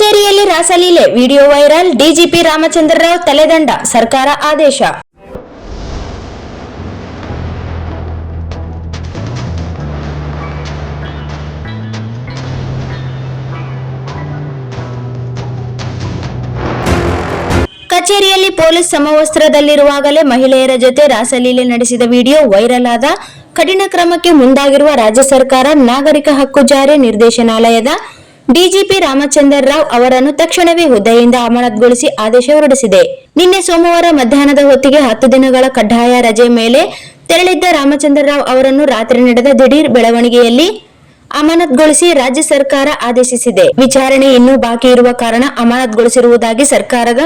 ಕಚೇರಿಯಲ್ಲಿ ರಾಸಲೀಲೆ video viral. DGP Ramachandra Rao ತಲೆದಂಡ, ಸರ್ಕಾರ ಆದೇಶ. ಕಚೇರಿಯಲ್ಲಿ ಪೊಲೀಸ್ ಸಮವಸ್ತ್ರದಲ್ಲಿರುವಾಗಲೇ ಮಹಿಳೆಯರ ಜೊತೆ ರಾಸಲೀಲೆ ನಡೆಸಿದ ವಿಡಿಯೋ ವೈರಲ್ ಆದ ಕಠಿಣ ಕ್ರಮಕ್ಕೆ ಮುಂದಾಗಿರುವ ರಾಜ್ಯ ಸರ್ಕಾರ ನಾಗರಿಕ ಹಕ್ಕು ಜಾರಿ ನಿರ್ದೇಶನಾಲಯದ ಡಿಜಿಪಿ ರಾಮಚಂದ್ರ ರಾವ್ ಅವರನ್ನು ತಕ್ಷಣವೇ ಹುದ್ದೆಯಿಂದ ಅಮಾನತುಗೊಳಿಸಿ ಆದೇಶ ಹೊರಡಿಸಿದೆ. ನಿನ್ನೆ ಸೋಮವಾರ ಮಧ್ಯಾಹ್ನದ ಹೊತ್ತಿಗೆ 10 ದಿನಗಳ ಕಡ್ಡಾಯ ರಜೆ ಮೇಲೆ ತೆರಳಿದ್ದ ರಾಮಚಂದ್ರ ರಾವ್ ಅವರನ್ನು ರಾತ್ರಿ ನಡೆದ ದಿಢೀರ್ ಬೆಳವಣಿಗೆಯಲ್ಲಿ ಅಮಾನತುಗೊಳಿಸಿ ರಾಜ್ಯ ಸರ್ಕಾರ ಆದೇಶಿಸಿದೆ. ವಿಚಾರಣೆ ಇನ್ನೂ ಬಾಕಿ ಇರುವ ಕಾರಣ ಅಮಾನತುಗೊಳಿಸಿರುವುದಾಗಿ ಸರ್ಕಾರದ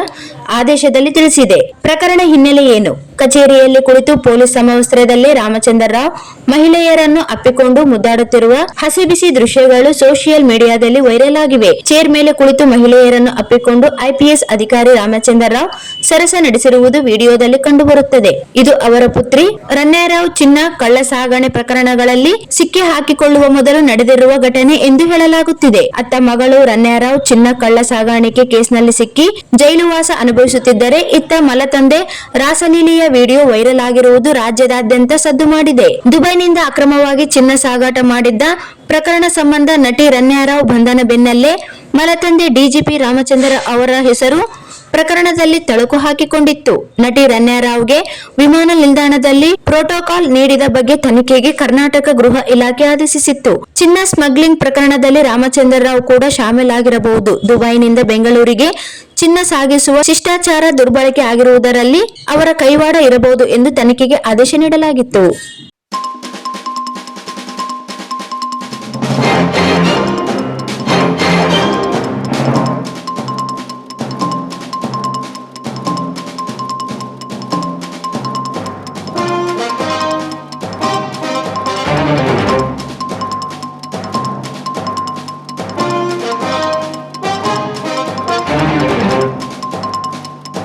ಆದೇಶದಲ್ಲಿ ತಿಳಿಸಿದೆ. ಪ್ರಕರಣ ಹಿನ್ನೆಲೆ ಏನು? ಕಚೇರಿಯಲ್ಲಿ ಕುಳಿತು ಪೊಲೀಸ್ ಸಮವಸ್ತ್ರದಲ್ಲೇ ರಾಮಚಂದ್ರ ರಾವ್ ಮಹಿಳೆಯರನ್ನು ಅಪ್ಪಿಕೊಂಡು ಮುದ್ದಾಡುತ್ತಿರುವ ಹಸಿಬಿಸಿ ದೃಶ್ಯಗಳು ಸೋಷಿಯಲ್ ಮೀಡಿಯಾದಲ್ಲಿ ವೈರಲ್ ಆಗಿವೆ. ಚೇರ್ ಮೇಲೆ ಕುಳಿತು ಮಹಿಳೆಯರನ್ನು ಅಪ್ಪಿಕೊಂಡು ಐಪಿಎಸ್ ಅಧಿಕಾರಿ ರಾಮಚಂದ್ರ ರಾವ್ ಸರಸ ನಡೆಸಿರುವುದು ವಿಡಿಯೋದಲ್ಲಿ ಕಂಡುಬರುತ್ತದೆ. ಇದು ಅವರ ಪುತ್ರಿ ರನ್ಯಾರಾವ್ ಚಿನ್ನ ಕಳ್ಳ ಸಾಗಣೆ ಪ್ರಕರಣಗಳಲ್ಲಿ ಸಿಕ್ಕಿ ಹಾಕಿಕೊಳ್ಳುವ ಮೊದಲು ನಡೆದಿರುವ ಘಟನೆ ಎಂದು ಹೇಳಲಾಗುತ್ತಿದೆ. ಅತ್ತ ಮಗಳು ರನ್ಯಾರಾವ್ ಚಿನ್ನ ಕಳ್ಳ ಸಾಗಾಣಿಕೆ ಕೇಸ್ನಲ್ಲಿ ಸಿಕ್ಕಿ ಜೈಲುವಾಸ ಅನುಭವಿಸುತ್ತಿದ್ದರೆ, ಇತ್ತ ಮಲತಂದೆ ರಾಸಲೀಲೆಯ ವಿಡಿಯೋ ವೈರಲ್ ಆಗಿರುವುದು ರಾಜ್ಯದಾದ್ಯಂತ ಸದ್ದು ಮಾಡಿದೆ. ದುಬೈನಿಂದ ಅಕ್ರಮವಾಗಿ ಚಿನ್ನ ಸಾಗಾಟ ಮಾಡಿದ್ದ ಪ್ರಕರಣ ಸಂಬಂಧ ನಟಿ ರನ್ಯಾರಾವ್ ಬಂಧನ ಬೆನ್ನಲ್ಲೇ ಮಲತಂದೆ ಡಿಜಿಪಿ ರಾಮಚಂದ್ರ ಅವರ ಹೆಸರು ಪ್ರಕರಣದಲ್ಲಿ ತಳುಕು ಹಾಕಿಕೊಂಡಿತ್ತು. ನಟಿ ರನ್ಯಾರಾವ್ಗೆ ವಿಮಾನ ನಿಲ್ದಾಣದಲ್ಲಿ ಪ್ರೋಟೋಕಾಲ್ ನೀಡಿದ ಬಗ್ಗೆ ತನಿಖೆಗೆ ಕರ್ನಾಟಕ ಗೃಹ ಇಲಾಖೆ ಆದೇಶಿಸಿತ್ತು. ಚಿನ್ನ ಸ್ಮಗ್ಲಿಂಗ್ ಪ್ರಕರಣದಲ್ಲಿ ರಾಮಚಂದ್ರ ರಾವ್ ಕೂಡ ಶಾಮೀಲಾಗಿರಬಹುದು. ದುಬೈನಿಂದ ಬೆಂಗಳೂರಿಗೆ ಚಿನ್ನ ಸಾಗಿಸುವ ಶಿಷ್ಟಾಚಾರ ದುರ್ಬಳಕೆ ಆಗಿರುವುದರಲ್ಲಿ ಅವರ ಕೈವಾಡ ಇರಬಹುದು ಎಂದು ತನಿಖೆಗೆ ಆದೇಶ ನೀಡಲಾಗಿತ್ತು.